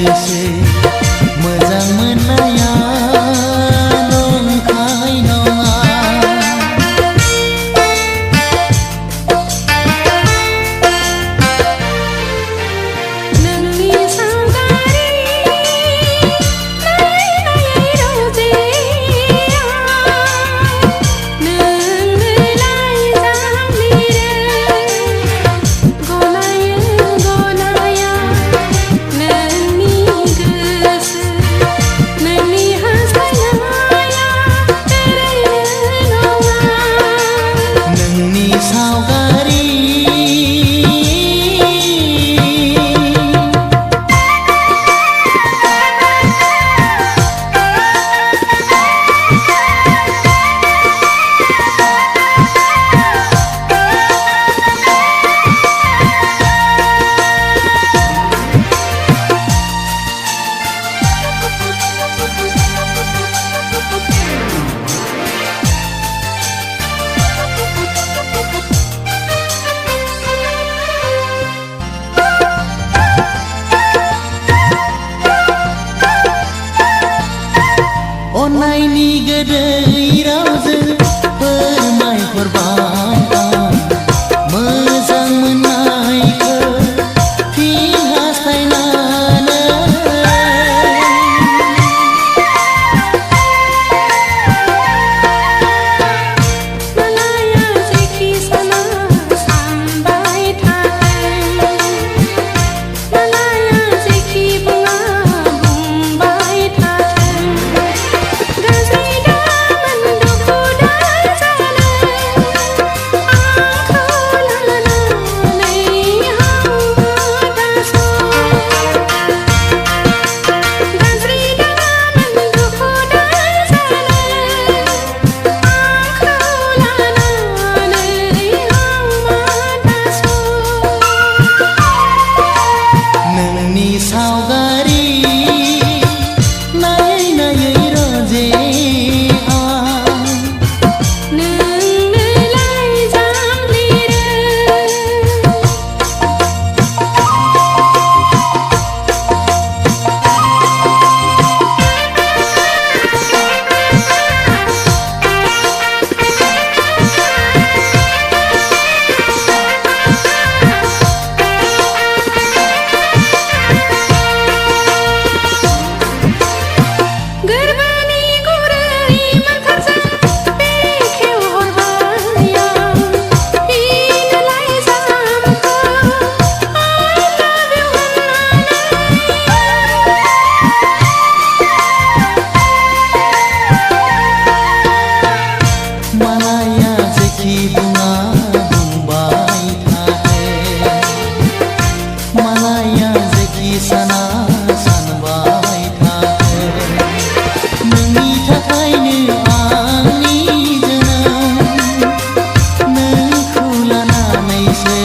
गोसो मोजां मोननाया नंखाय नङा अन्नायनि गोदै रावजों फोरमायहरबाय आं मोजां मोननायखौ फिन हास्थायनानै मालाया जेखि साना सानबाय थाथों मालाया जेखि बुङा बुंबाय थाथों गाज्रि दामोन दुखु दाजानो आंखौ लानानै हावा दास' गाज्रि दामोन दुखु दाजानो आंखौ लानानै हावा दास' नोंनि सावगारि नायै नायै रोजे आं नोंनो लाइजाम लिरो गोरबोनि गुरै मोन्थोरजों बेखेवहरबाय आं फिन लाइजामखौ I love you होननानै मालाया जेखि बुङा बुंबाय थाथों मालाया जेखि साना सानबाय थाथों नोंनि थाखायनो आंनि जोनोम नोंखौ लानानैसो